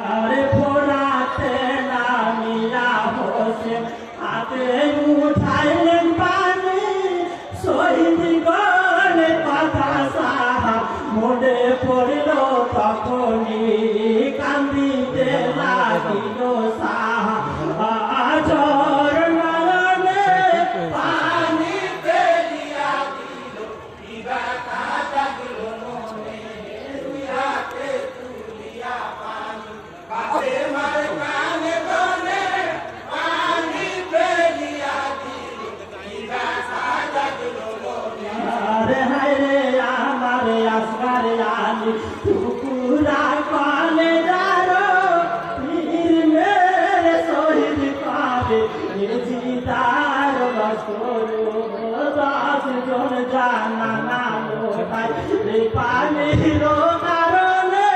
আরে ফোরাতে নামিয়া বসে হাতে উঠাইলেন পানি শহীদ গলে কথা সাহা মনে পড়ল তখনই কান্দিতে লাগিল সাহা আজর নয়নে পানি ফেলিয়া দিল বিবাকা জাগল মনে দুই হাতে তুলিয়া পানি বাপে মার কানে বলে পানি ফেলিয়া দিল বিবাকা জাগল মনে আরে হায় রে আমার আসগার আলী টুকুরা কলে যারো পীর মেরে শহীদ পাবে জিদার বসরো 10 জন জানা না লোকাই রে পানির কারণে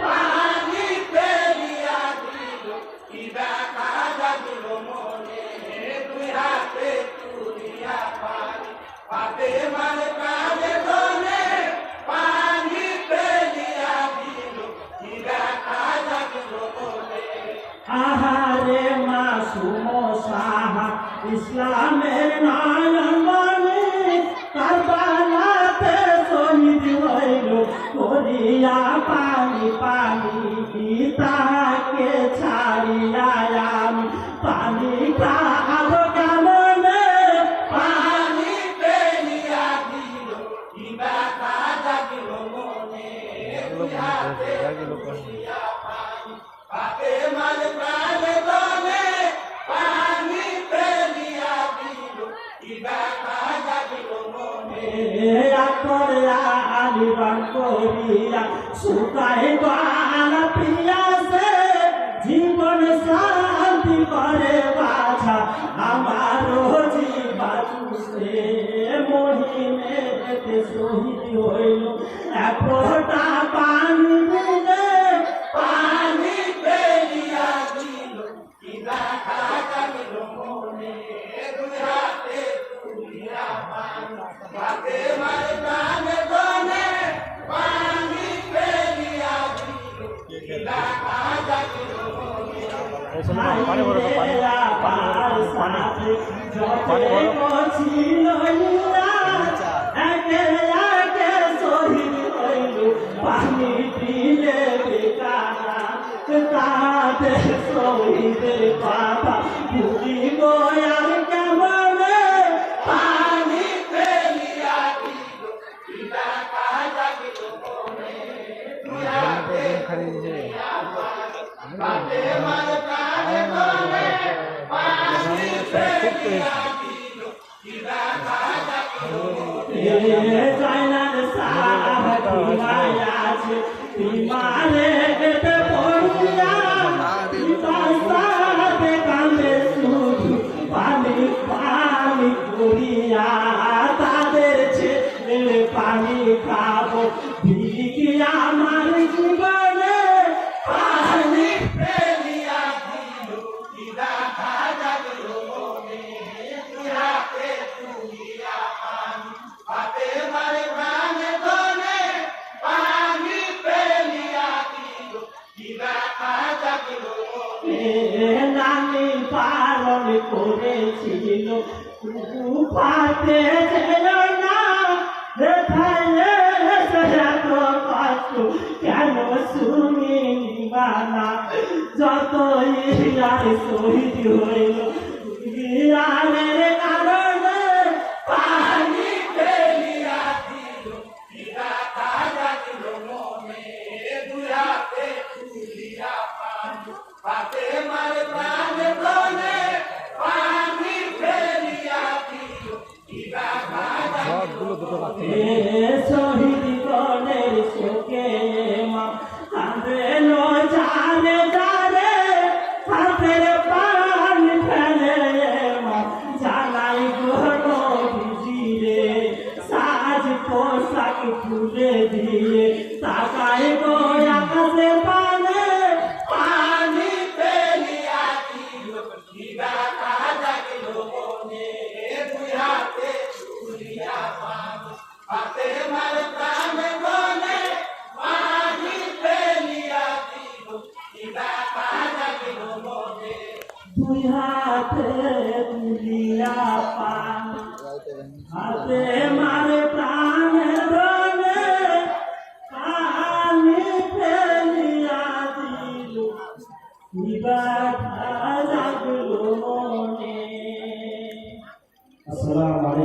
পানি ফেলিয়া দিল বিবাকা জাগল মনে দুই হাতে তুলিয়া পানি বাপে মার কানে বলে পানি ফেলিয়া দিল বিবাকা জাগল মনে আহারে মাসুম সাহা ইসলামের নয়নমণি কারবালাতে শহীদ হইল করিয়া পানি পানি তাকে ছাড়িয়া আমি পানি খাবো কেমনে পানি ফেলিয়া দিল বিবাকা জাগল মনে দুই হাতে তুলিয়া পানি বাপে মার প্রাণে বলে পানি ফেলিয়া দিল বিবাকা জাগল মনে আকরিয়া আলিবান করিয়া শুকাই গালা পিয়াসে জীবন শান্তি করে বাছা আমার জীবা চুষে মহিমেতে শহীদ হইল এক ফোঁটা পানি দিলে পানি ফেলিয়া দিল বিবাকা জাগল মনে দুই হাতে তুলিয়া পানি বাপে মার প্রাণে বলে পানি ফেলিয়া দিল বিবাকা জাগল মনে পানি ভরো পানি দিলে বেকারা তাদের শহীদের কথা ভুলি গোয়ার কেমনে পানি ফেলিয়া দিল বিবাকা জাগল মনে দুই হাতে তুলিয়া পানি বাপে মার প্রাণে বলে পানি ফেলিয়া দিল বিবাকা জাগল মনে জয়নাল সাহাবী মায়াছে বিমানে এতে পড়িয়া সাথে কামে শুধু পানি পানি করিয়া তাদের ছেলে পানি খাবো ভিকি আমার জীবনে পানি ফেলিয়া দিল বিবাকা জাগল মনে দুই হাতে তুলিয়া পানি বাপে মার প্রাণে বলে পানি ফেলিয়া দিল বিবাকা জাগল মনে নানি পালন করেছিল পাতে ছিল না রেখায় এত কষ্ট কেন শুনিনি মানা যতই আর শহীদ হইল বিরানের কারণে পানি ফেলিয়া দিল বিবাকা জাগল মনে দুই হাতে তুলিয়া পানি বাপে মার প্রাণে বলে পানি ফেলিয়া দিল বিবাকা জাগল মনে শহীদ গণের শোকে মা কাঁদে নো জানে যারে হাতের পানি ফেলে মা জানা তুই হাতে তুলিয়া পানি হাতে মারে প্রাণে ধনে পানি ফেলিয়া দিল কি ব্যথা লাগলো মনে। আসসালামু আলাইকুম।